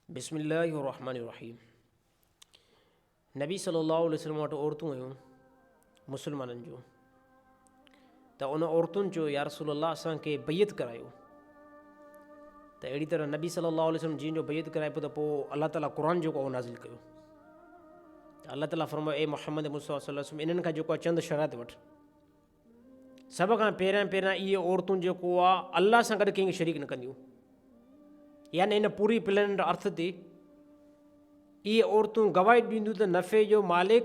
बिस्मिल्लाहिर्रहमानिर्रहीम। नबी सल्लल्लाहु अलैहि वसल्लम वटि औरतूं हुयूं मुस्लमाननि जूं, त उन औरतुनि चयो या रसूल अल्लाह असांखे बैत करायो। त अहिड़ी तरह नबी सल्लल्लाहु अलैहि वसल्लम जीअं जो बैत कराए पियो त पोइ अल्लाह ताला क़ुर जेको आहे नाज़िल कयो। त अल्लाह ताला फरमायो ए मुहम्मद मुस्तफ़ा सल्लल्लाहु अलैहि वसल्लम इन्हनि खां जेको आहे चंद शराइत वठि। सभ खां पहिरियां इहे औरतूं जेको आहे अल्लाह सां गॾु कंहिंखे शरीक न कंदियूं, यानी इन पूरी प्लेनेट अर्थ ते इहे औरतूं गवाही ॾींदियूं त नफ़े जो मालिक,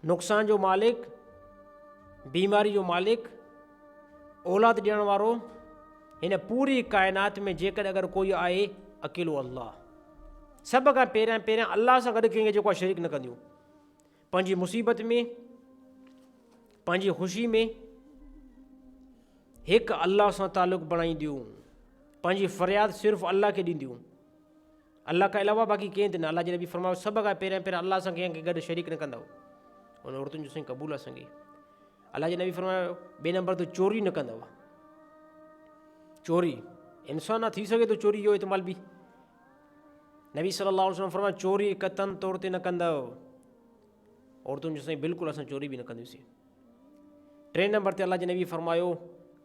नुक़सान जो मालिक, बीमारी जो मालिक, औलाद ॾियण वारो हिन पूरी काइनात में जेकॾहिं अगरि कोई आहे अकेलो अल्लाह। सभ खां पहिरियां अल्लाह सां गॾु कंहिंखे जेको आहे शरीक न कंदियूं। पंहिंजी मुसीबत में, पंहिंजी ख़ुशी में हिकु अल्लाह सां तालुक़ु बणाईंदियूं, पंहिंजी फ़रियाद सिर्फ़ु अल्लाह खे ॾींदियूं, अल्लाह खां अलावा बाक़ी कंहिं ते न। अल्लाह जे नबी फरमायो सभ खां पहिरियां अल्लाह सां कंहिंखे गॾु शरीक न कंदव। उन औरतुनि जो साईं क़बूल आहे असांखे। अल्लाह जे नबी फरमायो ॿिए नंबर ते चोरी न कंदव। चोरी इंसान आहे, थी सघे थो चोरी जो इस्तेमाल बि। नबी सल्लल्लाहु अलैहि वसल्लम फरमायो चोरी क़तन तौर ते न कंदव। औरतुनि जो साईं बिल्कुलु असां चोरी बि न कंदासीं। टे नंबर ते अल्लाह जे नबी फरमायो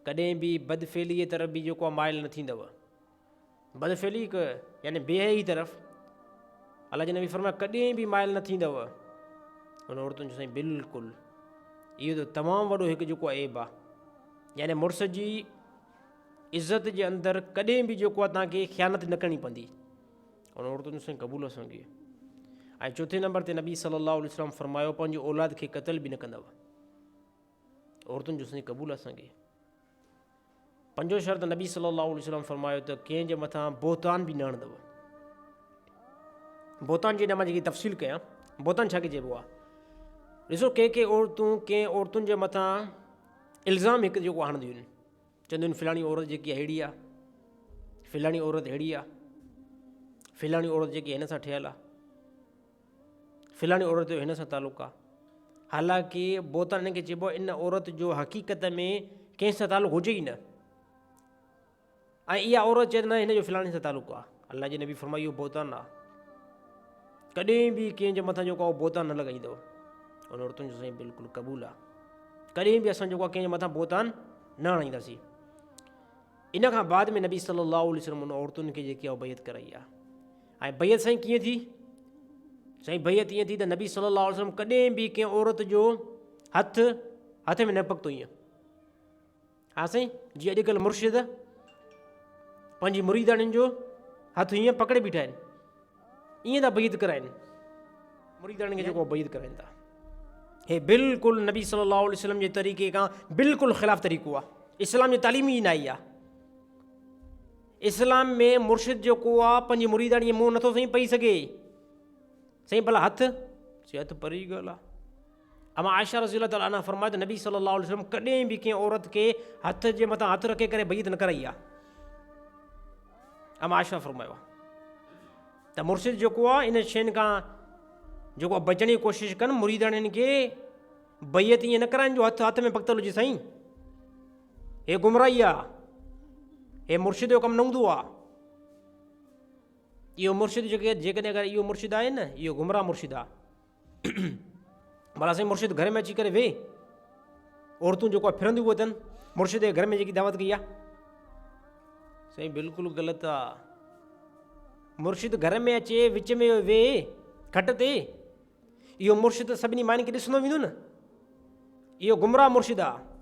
कॾहिं बि बदफ़ेलीअ तरफ़ बि जेको आहे माइल न थींदव। बदफ़ेली यानी बेहई तरफ़ अल्लाह जे नबी फरमायो कॾहिं बि माइल न थींदव। उन औरतुनि जो साईं बिल्कुलु इहो त तमामु वॾो हिकु जेको आहे ऐब आहे। यानी मुड़ुस जी इज़त जे अंदरि कॾहिं बि जेको आहे तव्हांखे ख़यानत न करणी पवंदी। उन औरतुनि जो साईं क़बूल असांखे। ऐं चौथे नंबर ते नबी सल्लल्लाहु अलैहि वसल्लम फरमायो पंहिंजी औलाद खे क़तल बि न कंदव। औरतुनि जो साईं क़बूल असांखे। पंजो शर्त नबी सल्लल्लाहु अलैहि वसल्लम फरमायो त कंहिंजे मथां बोतान बि न हणंदव। बोतान जी मां जेकी तफ़सील कयां, बोतान छा खे चइबो आहे। ॾिसो के औरतुनि जे मथां इल्ज़ाम हिकु जेको हणंदियूं आहिनि, चवंदियूं आहिनि फलाणी औरत जेकी आहे अहिड़ी आहे, फलाणी औरत अहिड़ी आहे, फलाणी औरत जेकी हिन सां ठहियलु आहे, फलाणी औरत जो हिन सां तालुक़ु आहे। हालांकि बोतान हिन खे चइबो आहे इन औरत जो हक़ीक़त में कंहिं सां तालुक़ु हुजे ई न। ऐं इहा औरत चए न हिन जो फलाणे सां तालुक़ु आहे। अल्लाह जे नबी फरमायो इहो बोतान आहे। कॾहिं बि कंहिंजे मथां जेको आहे बोतान न लॻाईंदव। उन औरतुनि जो साईं बिल्कुलु क़बूल आहे। कॾहिं बि असां जेको आहे कंहिंजे मथां बोतान न हणाईंदासीं। इन खां बाद में नबी सल्लल्लाहु अलैहि वसल्लम उन औरतुनि खे जेकी आहे बैत कराई आहे। ऐं बैत साईं कीअं थी? साईं बैत ईअं थी त नबी सल्लल्लाहु अलैहि वसल्लम कॾहिं बि कंहिं औरत जो हथ में न पकतो ईअं। हा साईं, जीअं अॼुकल्ह मुर्शिद पंहिंजी मुरीदाणियुनि जो हथु हीअं पकड़े बीठा आहिनि, ईअं था बैत कराइनि। मुरीदाणियुनि खे जेको बैत कराइनि था, हे बिल्कुलु नबी सल्लल्लाहु अलैहि वसल्लम जे तरीक़े खां बिल्कुलु ख़िलाफ़ु तरीक़ो आहे। इस्लाम जी तालीम ई न आई आहे। इस्लाम में मुर्शिद जेको आहे पंहिंजी मुरीदाणीअ मुंहुं नथो साईं पई सघे। साईं भला हथु हथु परी ॻाल्हि आहे। अमा आयशा रज़ियल्लाहु ताला अन्हा फरमायो त नबी सल्लल्लाहु अलैहि वसल्लम कॾहिं बि कंहिं औरत खे हथ जे मथां हथु रखे करे बैत न कराई आहे। अमा आयशा फरमायो आहे त मुर्शिद जेको आहे इन शयुनि खां जेको आहे बचण जी कोशिशि कनि। मुरीदाणियुनि खे बैत ईअं न कराइनि जो हथ में पकतल हुजे। साईं हे गुमराही आहे, हे मुर्शिद जो कमु न हूंदो आहे। इहो मुर्शिद जेकॾहिं अगरि इहो मुर्शिद आहे न, इहो गुमराह मुर्शिद आहे। भला साईं मुर्शिद घर में अची करे वेह, औरतूं जेको आहे फिरंदियूं उहे अथनि मुर्शिद जे घर में जेकी दावत कई आहे। साईं बिल्कुलु ग़लति आहे। मुर्शिद घर में अचे विच में वेह खट ते, इहो मुर्शिद सभिनी माइनि खे ॾिसंदो वेंदो न। इहो गुमराह मुर्शिद आहे।